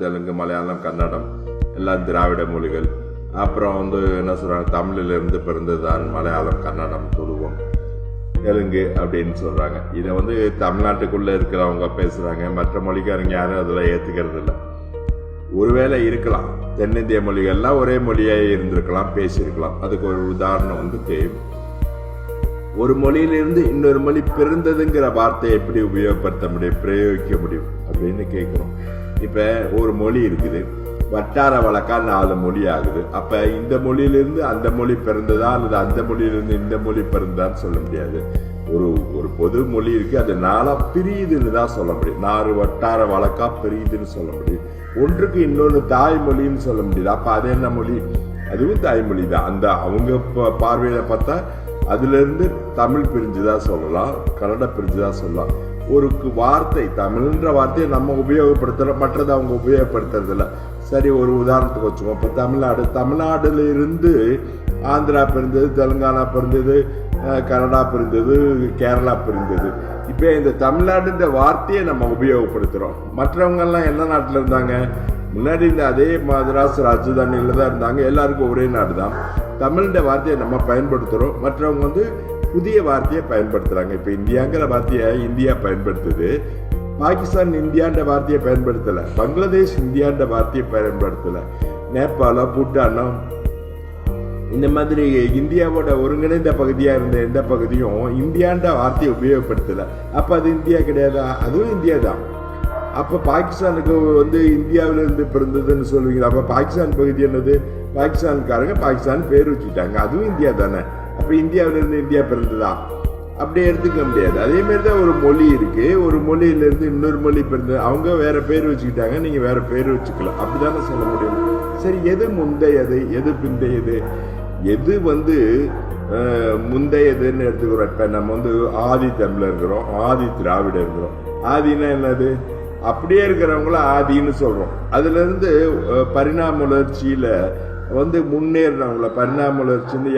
தெலுங்கு, மலையாளம், கன்னடம் எல்லாம் திராவிட மொழிகள். அப்புறம் என்ன சொல்றாங்க, தமிழிலிருந்து பிறந்ததுதான் மலையாளம், கன்னடம், துருவம், தெலுங்கு அப்படின்னு சொல்றாங்க. இதை தமிழ்நாட்டுக்குள்ள இருக்கிறவங்க பேசுறாங்க. மற்ற மொழிக்காரங்க யாரும் அதில் ஏத்துக்கிறது இல்லை. ஒருவேளை இருக்கலாம், தென்னிந்திய மொழிகள்லாம் ஒரே மொழியாக இருந்திருக்கலாம், பேசியிருக்கலாம். அதுக்கு ஒரு உதாரணம் ஒரு மொழியிலிருந்து இன்னொரு மொழி பிறந்ததுங்கிற வார்த்தையை எப்படி உபயோகப்படுத்த முடியும், பிரயோகிக்க முடியும் அப்படின்னு கேட்கிறோம். இப்ப ஒரு மொழி இருக்குது, வட்டார வழக்கா 4 மொழி ஆகுது. அப்ப இந்த மொழியிலிருந்து அந்த மொழி பிறந்ததா அல்லது அந்த மொழியிலிருந்து இந்த மொழி பிறந்ததான்னு சொல்ல முடியாது. ஒரு பொது மொழி இருக்கு, அது 4 பிரியுதுன்னு தான் சொல்ல முடியும். 4 வட்டார வழக்கா பிரியுதுன்னு சொல்ல முடியும். ஒன்றுக்கு இன்னொன்று தாய்மொழின்னு சொல்ல முடியுது. அப்ப அது என்ன மொழி? அதுவும் தாய்மொழி தான். அந்த அவங்க பார்வையில பார்த்தா அதுல இருந்து தமிழ் பிரிஞ்சுதான் சொல்லலாம், கன்னட பிரிஞ்சுதான் சொல்லலாம். ஒரு வார்த்தை, தமிழ்ன்ற வார்த்தையை நம்ம உபயோகப்படுத்துறோம், மற்றது அவங்க உபயோகப்படுத்துறது இல்லை. சரி, ஒரு உதாரணத்துக்கு வச்சுக்கோம். இப்போ தமிழ்நாடுல இருந்து ஆந்திரா பிரிந்தது, தெலுங்கானா பிரிந்தது, கனடா பிரிந்தது, கேரளா பிரிந்தது. இப்போ இந்த தமிழ்நாடுன்ற வார்த்தையை நம்ம உபயோகப்படுத்துறோம். மற்றவங்க எல்லாம் என்ன நாட்டில் இருந்தாங்க? முன்னாடி இந்த அதே மதராஸ் ராஜதானியில தான் இருந்தாங்க. எல்லாருக்கும் ஒரே நாடு தான். தமிழ்ன்ற வார்த்தையை நம்ம பயன்படுத்துறோம், மற்றவங்க புதிய வார்த்தையை பயன்படுத்துறாங்க. இப்ப இந்தியாங்கிற வார்த்தையை இந்தியா பயன்படுத்துது, பாகிஸ்தான் இந்தியான்ற வார்த்தையை பயன்படுத்தல, பங்களாதேஷ் இந்தியான்ற வார்த்தையை பயன்படுத்தல, நேபாளம், பூட்டானம், இந்த மாதிரி இந்தியாவோட ஒருங்கிணைந்த பகுதியா இருந்த எந்த பகுதியும் இந்தியான்ற வார்த்தையை உபயோகப்படுத்தல. அப்ப அது இந்தியா கிடையாதா? அதுவும் இந்தியா தான். அப்ப பாகிஸ்தானுக்கு இந்தியாவில இருந்து பிறந்ததுன்னு சொல்லுவீங்க. அப்ப பாகிஸ்தான் பகுதி என்னது? பாகிஸ்தான்காரங்க பாகிஸ்தான் பேர் வச்சுட்டாங்க, அதுவும் இந்தியா தானே. அப்ப இந்தியாவில இருந்து இந்தியா பிறந்ததா? அப்படியே எடுத்துக்க முடியாது. அதே மாதிரிதான் ஒரு மொழி இருக்கு, ஒரு மொழியில இருந்து இன்னொரு மொழி பிறந்தது, அவங்க வேற பேர் வச்சுக்கிட்டாங்க, நீங்க வேற பேர் வச்சுக்கலாம், அப்படிதானே சொல்ல முடியும். சரி, எது முந்தையது, எது பிந்தையது, எது முந்தையதுன்னு எடுத்துக்கிறோம். இப்ப நம்ம ஆதி தமிழர் இருக்கிறோம், ஆதி திராவிட இருக்கிறோம். ஆதினா என்னது? அப்படியே இருக்கிறவங்கள ஆதின்னு சொல்றோம். அதுல இருந்து பரிணாம வளர்ச்சியில முன்னேறினவங்கள பரிணாம வளர்ச்சின்னு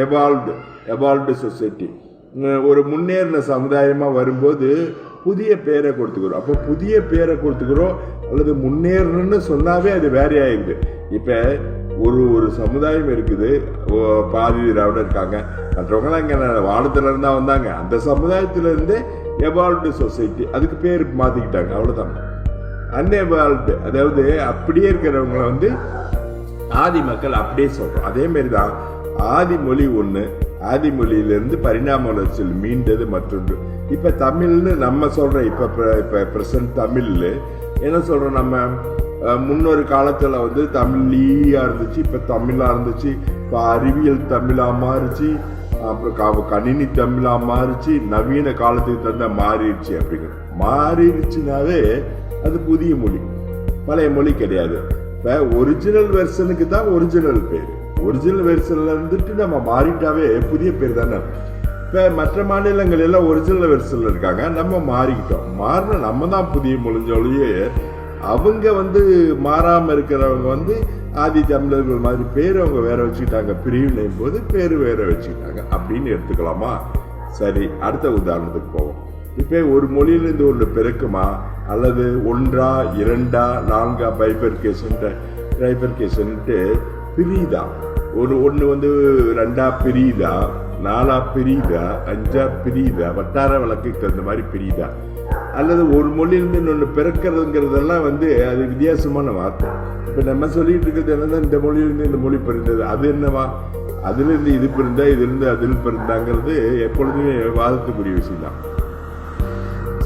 எவால்வ்டு சொசைட்டி, ஒரு முன்னேறின சமுதாயமா வரும்போது புதிய பேரை கொடுத்துக்கிறோம். அப்போ புதிய பேரை கொடுத்துக்கிறோம் அல்லது முன்னேறணும்னு சொன்னாவே அது வேற ஆயிடுது. இப்ப ஒரு சமுதாயம் இருக்குது, பாதி திராவிட இருக்காங்க, மற்றவங்களாம் இங்க வானத்துல இருந்தா வந்தாங்க, அந்த சமுதாயத்துல இருந்து எவால்வ்டு சொசைட்டி, அதுக்கு பேர் மாத்திக்கிட்டாங்க, அவ்வளவுதான். அன்எவால்வ்டு, அதாவது அப்படியே இருக்கிறவங்களை ஆதி மக்கள் அப்படியே சொல்றோம். அதே மாதிரிதான் ஆதி மொழி ஒண்ணு, ஆதி மொழியிலிருந்து பரிணாம வளர்ச்சியில் மீண்டது மற்றொன்று. இப்ப தமிழ்னு நம்ம சொல்றோம். இப்ப பிரசன்ட் தமிழ்ல என்ன சொல்றோம்? நம்ம முன்னொரு காலத்துல தமிழ்லயா இருந்துச்சு, இப்ப தமிழா இருந்துச்சு, இப்ப அறிவியல் தமிழா மாறிச்சு, அப்புறம் கணினி தமிழா மாறிச்சு, நவீன காலத்துக்கு தந்த மாறிடுச்சு. அப்படிங்கிற மாறிடுச்சுனாவே அது புதிய மொழி, பழைய மொழி கிடையாது. இப்ப ஒரிஜினல் வெர்ஷனுக்கு தான் ஒரிஜினல் பேரு, ஒரிஜினல் வெர்ஷன்ல இருந்துட்டு நம்ம மாறிட்டாவே புதிய பேர் தானே. இப்ப மற்ற மாநிலங்கள் எல்லாம் ஒரிஜினல் வெர்ஷன்ல இருக்காங்க, நம்ம மாறிக்கிட்டோம். மாறின நம்ம தான் புதிய மொழிஞ்சொழியே, அவங்க மாறாம இருக்கிறவங்க ஆதி தமிழர்கள் மாதிரி பேரு அவங்க வேற வச்சுக்கிட்டாங்க, பிரிவினையும் போது பேரு வேற வச்சுக்கிட்டாங்க அப்படின்னு எடுத்துக்கலாமா? சரி, அடுத்த உதாரணத்துக்கு போவோம். இப்ப ஒரு மொழியிலிருந்து ஒன்று பிறக்குமா அல்லது 1, 2, 4 பைபர்கேஷன் பிரியுதா? ஒன்று 2 பிரியுதா, 4 பிரியுதா, 5 பிரியுதா, வட்டார வழக்குக்கு தகுந்த மாதிரி பிரியுதா? அல்லது ஒரு மொழியிலிருந்து இன்னொன்று பிறக்கிறதுங்கிறதெல்லாம் அது வித்தியாசமான வார்த்தை. இப்ப நம்ம சொல்லிட்டு இருக்கிறது என்னன்னா, இந்த மொழியிலிருந்து இந்த மொழி பிறந்தது, அது என்னவா? அதுல இருந்து இது பிறந்தா, இதுல இருந்து அதில் பிறந்தாங்கிறது எப்பொழுதுமே வாதத்துக்குரிய விஷயம் தான்.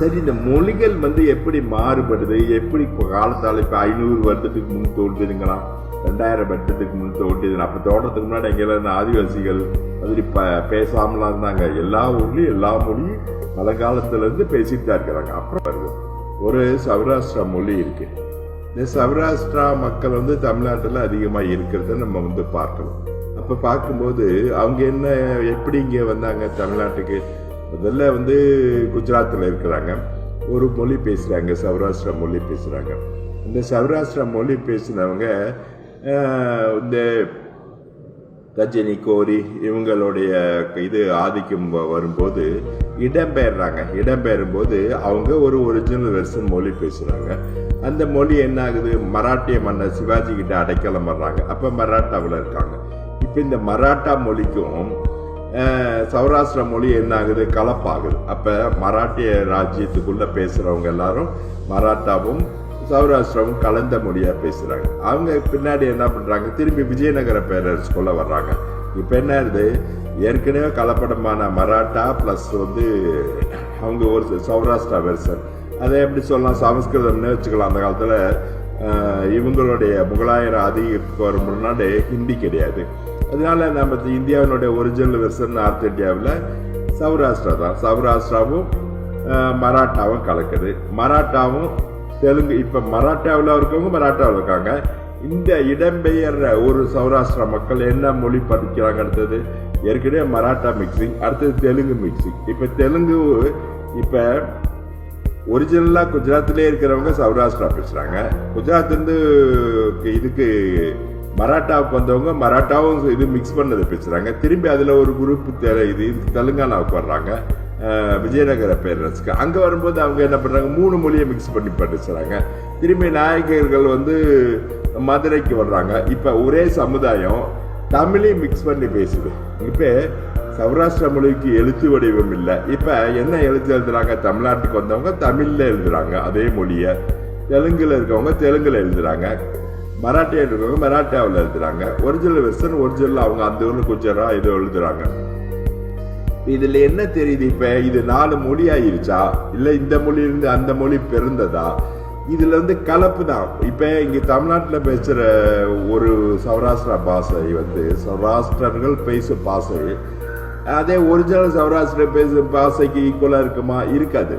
சரி, இந்த மொழிகள் எப்படி மாறுபடுது, எப்படி காலத்தால இப்ப 500 வருடத்துக்கு முன் தோன்றுதுங்களாம், 2000 வருடத்துக்கு முன் தோன்றியது. அப்ப தோன்றதுக்கு முன்னாடி எங்கெல்லாம் இந்த ஆதிவாசிகள் மாதிரி பேசாமலாம் இருந்தாங்க. எல்லா ஊர்லயும் எல்லா மொழியும் பல காலத்துல இருந்து பேசிட்டு தான் இருக்கிறாங்க. அப்புறம் வருது ஒரு சௌராஷ்டிரா மொழி இருக்கு. இந்த சௌராஷ்டிரா மக்கள் தமிழ்நாட்டுல அதிகமா இருக்கிறத நம்ம பார்க்கலாம். அப்ப பார்க்கும்போது அவங்க எப்படி இங்க வந்தாங்க தமிழ்நாட்டுக்கு? முதல்ல குஜராத்தில் இருக்கிறாங்க, ஒரு மொழி பேசுறாங்க, சௌராஷ்டிரா மொழி பேசுறாங்க. இந்த சௌராஷ்டிரா மொழி பேசினவங்க இந்த கஜினி, கோரி இவங்களுடைய ஆதிக்கம் வரும்போது இடம்பெயரும் போது அவங்க ஒரு ஒரிஜினல் வெர்ஷன் மொழி பேசுறாங்க. அந்த மொழி என்ன ஆகுது, மராட்டிய மன்னர் சிவாஜி கிட்ட அடைக்கலம் வர்றாங்க. அப்ப மராட்டாவில் இருக்காங்க. இப்ப இந்த மராட்டா மொழிக்கும் சௌராஷ்டிர மொழி என்ன ஆகுது, கலப்பாகுது. அப்ப மராட்டிய ராஜ்யத்துக்குள்ள பேசுறவங்க எல்லாரும் மராட்டாவும் சௌராஷ்டிராவும் கலந்த மொழியா பேசுறாங்க. அவங்க பின்னாடி என்ன பண்றாங்க, திரும்பி விஜயநகர பேரரசுக்குள்ள வர்றாங்க. இப்ப என்ன ஆகுது, ஏற்கனவே கலப்படமான மராட்டா பிளஸ் அவங்க ஒரு சௌராஷ்டிரா வெர்சன். அதை எப்படி சொல்லலாம், சமஸ்கிருதம்னு வச்சுக்கலாம். அந்த காலத்துல இவங்களுடைய முகலாயர் அதிகத்துக்கு வரும் முன்னாடி ஹிந்தி கிடையாது. அதனால நம்ம இந்தியாவினுடைய ஒரிஜினல் வெர்சன் நார்த் இந்தியாவில் சௌராஷ்டிரா தான். சௌராஷ்டிராவும் மராட்டாவும் கலக்குது. மராட்டாவும் தெலுங்கு. இப்ப மராட்டாவில் இருக்கவங்க மராட்டாவில் இருக்காங்க. இந்த இடம்பெயர்ற ஒரு சௌராஷ்டிரா மக்கள் என்ன மொழி படிக்கிறாங்க, அடுத்தது ஏற்கனவே மராட்டா மிக்சிங், அடுத்தது தெலுங்கு மிக்சிங். இப்ப தெலுங்கு இப்ப ஒரிஜினலா குஜராத்திலே இருக்கிறவங்க சௌராஷ்டிரா பேசுறாங்க. குஜராத் இதுக்கு மராட்டாவுக்கு வந்தவங்க மராட்டாவும் இது மிக்ஸ் பண்ணதை பேசுறாங்க. திரும்பி அதுல ஒரு குரூப் இது தெலுங்கானாவுக்கு வர்றாங்க, விஜயநகர பேரரசுக்கு. அங்க வரும்போது அவங்க என்ன பண்றாங்க, 3 மொழியை மிக்ஸ் பண்ணி பேசுறாங்க. திரும்பி நாயக்கர்கள் மதுரைக்கு வர்றாங்க. இப்ப ஒரே சமுதாயம் தமிழையும் மிக்ஸ் பண்ணி பேசுது. இப்ப சௌராஷ்டிர மொழிக்கு எழுத்து வடிவம் இல்லை. இப்ப என்ன எழுத்து எழுதுறாங்க, தமிழ்நாட்டுக்கு வந்தவங்க தமிழ்ல எழுதுறாங்க அதே மொழிய, தெலுங்குல இருக்கவங்க தெலுங்குல எழுதுறாங்க, மராட்டியா இருக்கவங்க மராட்டியாவில் எழுதுறாங்க. ஒரிஜினல் வெர்சன் ஒரிஜினல் அவங்க அந்த ஊர்ல குஜரா ஏதோ எழுதுறாங்க. இதுல என்ன தெரியுது, இப்ப இது 4 மொழி ஆயிருச்சா, இல்ல இந்த மொழியிலிருந்து அந்த மொழி பிறந்ததா? இதுல கலப்பு தான். இப்ப இங்க தமிழ்நாட்டில் பேசுற ஒரு சௌராஷ்டிரா பாஷை சௌராஷ்டிரர்கள் பேசும் பாஷை அதே ஒரிஜினல் சௌராஷ்டிர பேசும் பாஷைக்கு ஈக்குவலா இருக்குமா, இருக்காது.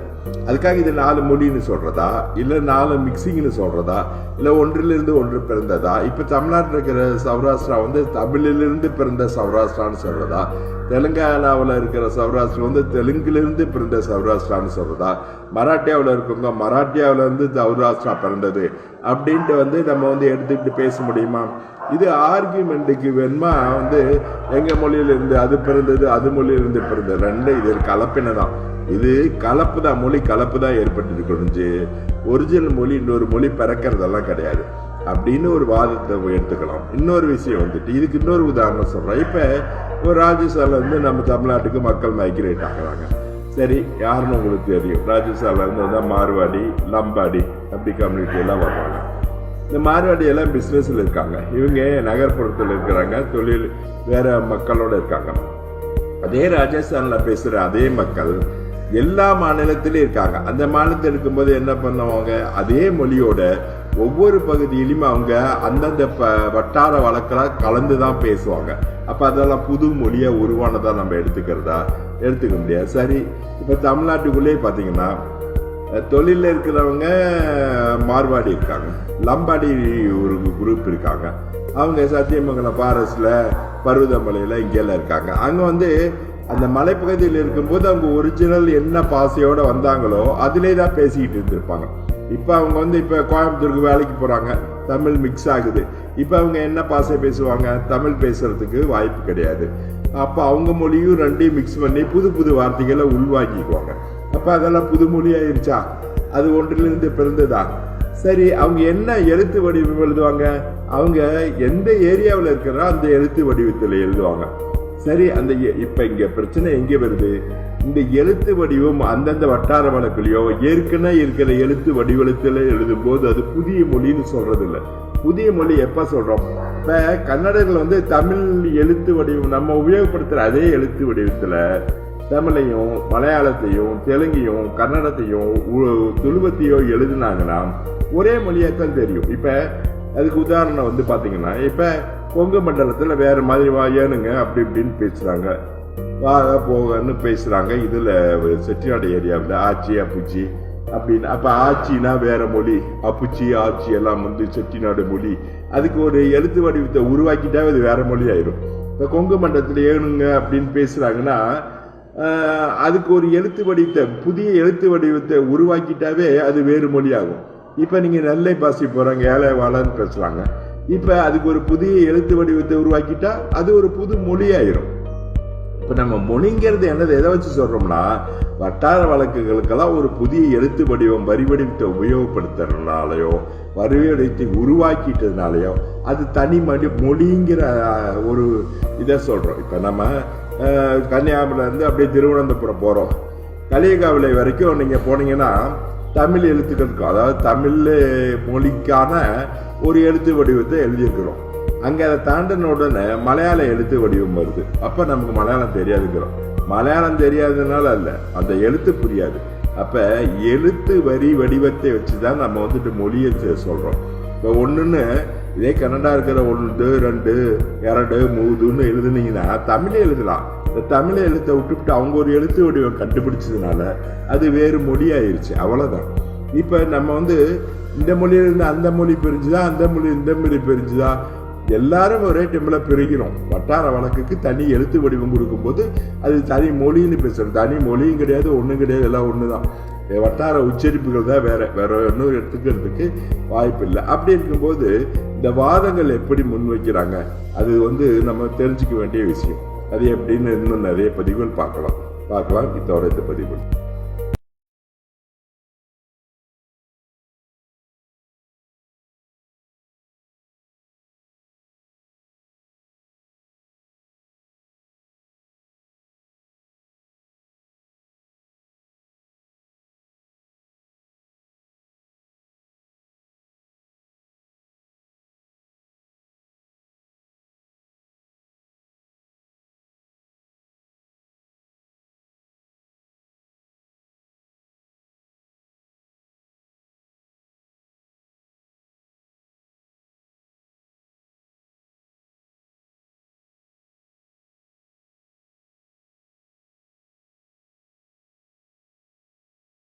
அதுக்காக இது 4 மொழின்னு சொல்றதா, இல்ல 4 மிக்சிங்னு சொல்றதா, இல்ல ஒன்றிலிருந்து ஒன்று பிறந்ததா? இப்ப தமிழ்நாட்டில் இருக்கிற சௌராஷ்டிரா தமிழிலிருந்து பிறந்த சௌராஷ்டிரான்னு சொல்றதா, தெலுங்கானாவில் இருக்கிற சௌராஷ்டிரா தெலுங்கிலிருந்து பிறந்த சௌராஷ்டிரான்னு சொல்றதா, மராட்டியாவில் இருக்கவங்க மராட்டியாவில இருந்து சௌராஷ்டிரா பிறந்தது அப்படின்ட்டு நம்ம எடுத்துக்கிட்டு பேச முடியுமா? இது ஆர்கியூமெண்ட்டுக்கு வேணுமா எங்க மொழியிலிருந்து அது பிறந்தது, அது மொழியிலிருந்து பிறந்தது, ரெண்டு இது கலப்பின தான். இது கலப்பு தான், மொழி கலப்பு தான் ஏற்பட்டு ஒரிஜினல் மொழி இன்னொரு மொழி பிறக்கிறதெல்லாம் கிடையாது அப்படின்னு ஒரு வாதத்தை எடுத்துக்கலாம். இன்னொரு விஷயம் இதுக்கு இன்னொரு உதாரணம் சொல்றேன். இப்ப ஒரு ராஜஸ்தான்ல நம்ம தமிழ்நாட்டுக்கு மக்கள் மைக்ரேட் ஆகுறாங்க. சரி, யாருன்னு உங்களுக்கு தெரியும், ராஜஸ்தான்ல மார்வாடி, லம்பாடி அப்படி கம்யூனிட்டி எல்லாம் வருவாங்க. இந்த மார்வாடி எல்லாம் பிசினஸ்ல இருக்காங்க. இவங்க நகர்ப்புறத்தில் இருக்கிறாங்க, தொழில் வேற மக்களோட இருக்காங்க. அதே ராஜஸ்தான்ல பேசுற அதே மக்கள் எல்லா மாநிலத்திலும் இருக்காங்க. அந்த மாநிலத்தில் இருக்கும்போது என்ன பண்ணுவாங்க, அதே மொழியோட ஒவ்வொரு பகுதியிலும் அவங்க அந்தந்த வட்டார வழக்கெல்லாம் கலந்துதான் பேசுவாங்க. அப்ப அதெல்லாம் புது மொழியா உருவானதா நம்ம எடுத்துக்க முடியாது. சரி, இப்ப தமிழ்நாட்டுக்குள்ளே பாத்தீங்கன்னா தொழில இருக்கிறவங்க மார்வாடி இருக்காங்க, லம்பாடி ஒரு குரூப் இருக்காங்க. அவங்க சத்தியமங்கலம் ஃபாரஸ்ட்ல, பருவதமலையில இங்கெல்லாம் இருக்காங்க. அங்க அந்த மலைப்பகுதியில் இருக்கும்போது அவங்க ஒரிஜினல் என்ன பாசையோட வந்தாங்களோ அதிலே தான் பேசிக்கிட்டு இருந்திருப்பாங்க. இப்ப அவங்க இப்ப கோயம்புத்தூருக்கு வேலைக்கு போறாங்க, தமிழ் மிக்ஸ் ஆகுது. இப்ப அவங்க என்ன பாசை பேசுவாங்க, தமிழ் பேசுறதுக்கு வாய்ப்பு கிடையாது. அப்ப அவங்க மொழியும் ரெண்டையும் மிக்ஸ் பண்ணி புது புது வார்த்தைகளை உள்வாங்கிக்குவாங்க. அப்ப அதெல்லாம் புது மொழி ஆயிருச்சா, அது ஒன்றிலிருந்து பிறந்ததா? சரி, அவங்க என்ன எழுத்து வடிவம் எழுதுவாங்க, அவங்க எந்த ஏரியாவில் இருக்கிறா அந்த எழுத்து வடிவத்தில் எழுதுவாங்க. சரி, அந்த இப்ப இங்க பிரச்சனை எங்க வருது, இந்த எழுத்து வடிவம் அந்தந்த வட்டார வழக்கிலையோ ஏற்கனவே இருக்கிற எழுத்து வடிவத்தில் எழுதும் போது அது புதிய மொழின்னு சொல்றது இல்லை. புதிய மொழி எப்ப சொல்றோம், இப்ப கன்னடர்கள் தமிழ் எழுத்து வடிவம் நம்ம உபயோகப்படுத்துற அதே எழுத்து வடிவத்துல தமிழையும் மலையாளத்தையும் தெலுங்கையும் கன்னடத்தையும் துளுவத்தையோ எழுதினாங்கன்னா ஒரே மொழியாத்தான் தெரியும். இப்ப அதுக்கு உதாரணம் பாத்தீங்கன்னா, இப்ப கொங்கு மண்டலத்துல வேற மாதிரி வாயானுங்க அப்படி இப்படின்னு பேசுறாங்க, வாக போகன்னு பேசுறாங்க. இதுல செட்டிநாடு ஏரியாவில் ஆச்சி அப்புச்சி அப்படின்னு. அப்ப ஆச்சினா வேற மொழி, அப்புச்சி ஆச்சி எல்லாம் செட்டிநாடு மொழி. அதுக்கு ஒரு எழுத்து வடிவத்தை உருவாக்கிட்டாவே அது வேற மொழி ஆயிரும். இப்ப கொங்கு மண்டலத்துல ஏனுங்க அப்படின்னு பேசுறாங்கன்னா அதுக்கு ஒரு எழுத்து வடிவத்தை, புதிய எழுத்து வடிவத்தை உருவாக்கிட்டாவே அது வேறு மொழி ஆகும். இப்ப நீங்க நெல்லை பாசி போறாங்க, ஏழை வாழன்னு பேசுறாங்க. இப்ப அதுக்கு ஒரு புதிய எழுத்து வடிவத்தை உருவாக்கிட்டா அது ஒரு புது மொழி ஆயிரும். இப்ப நம்ம மொழிங்கிறது என்னது, எதை வச்சு சொல்றோம்னா வட்டார வழக்குகளுக்கெல்லாம் ஒரு புதிய எழுத்து வடிவம் வரி வடிவத்தை உபயோகப்படுத்துறதுனாலயோ வரி வடிவத்தை உருவாக்கிட்டதுனாலயோ அது தனி மொழிங்கிற ஒரு இதை சொல்றோம். இப்ப நம்ம கன்னியாகுமரியில இருந்து அப்படியே திருவனந்தபுரம் போறோம். களியக்காவிளை வரைக்கும் நீங்க போனீங்கன்னா தமிழ் எழுத்துக்கள் இருக்கும். அதாவது தமிழ் மொழிக்கான ஒரு எழுத்து வடிவத்தை எழுதியிருக்கிறோம். அங்க அதை தாண்டின உடனே மலையாள எழுத்து வடிவம் வருது. அப்ப நமக்கு மலையாளம் தெரியாதுங்கிறோம். மலையாளம் தெரியாததுனால அல்ல, அந்த எழுத்து புரியாது. அப்ப எழுத்து வரி வடிவத்தை வச்சுதான் நம்ம வந்துட்டு மொழியை சொல்றோம். இப்ப ஒண்ணுன்னு இதே கன்னடா இருக்கிற 1 2 2 3ன்னு எழுதுனீங்கன்னா தமிழே எழுதலாம். இந்த தமிழை எழுத்தை விட்டுவிட்டு அவங்க ஒரு எழுத்து வடிவம் கண்டுபிடிச்சதுனால அது வேறு மொழி ஆயிடுச்சு. அவ்வளவுதான். இப்ப நம்ம வந்து இந்த மொழியில இருந்து அந்த மொழி பிரிஞ்சுதா, அந்த மொழி இந்த மொழி பிரிஞ்சுதா, எல்லாரும் ஒரே டைம்ல பிரிக்கிறோம். வட்டார வழக்குக்கு தனி எழுத்து வடிவம் கொடுக்கும் போது அது தனி மொழின்னு பேசுறோம். தனி மொழியும் கிடையாது, ஒண்ணும் கிடையாது, எல்லாம் ஒண்ணுதான். வட்டார உச்சரிப்புகள் தான் வேற ஒன்றும் எடுத்துக்கிறதுக்கு வாய்ப்பு இல்லை. அப்படி இருக்கும்போது இந்த வாதங்கள் எப்படி முன்வைக்கிறாங்க அது வந்து நம்ம தெரிஞ்சுக்க வேண்டிய விஷயம். அது எப்படின்னு இன்னும் நிறைய பதிவுகள் பார்க்கலாம். இதோட இந்த பதிவு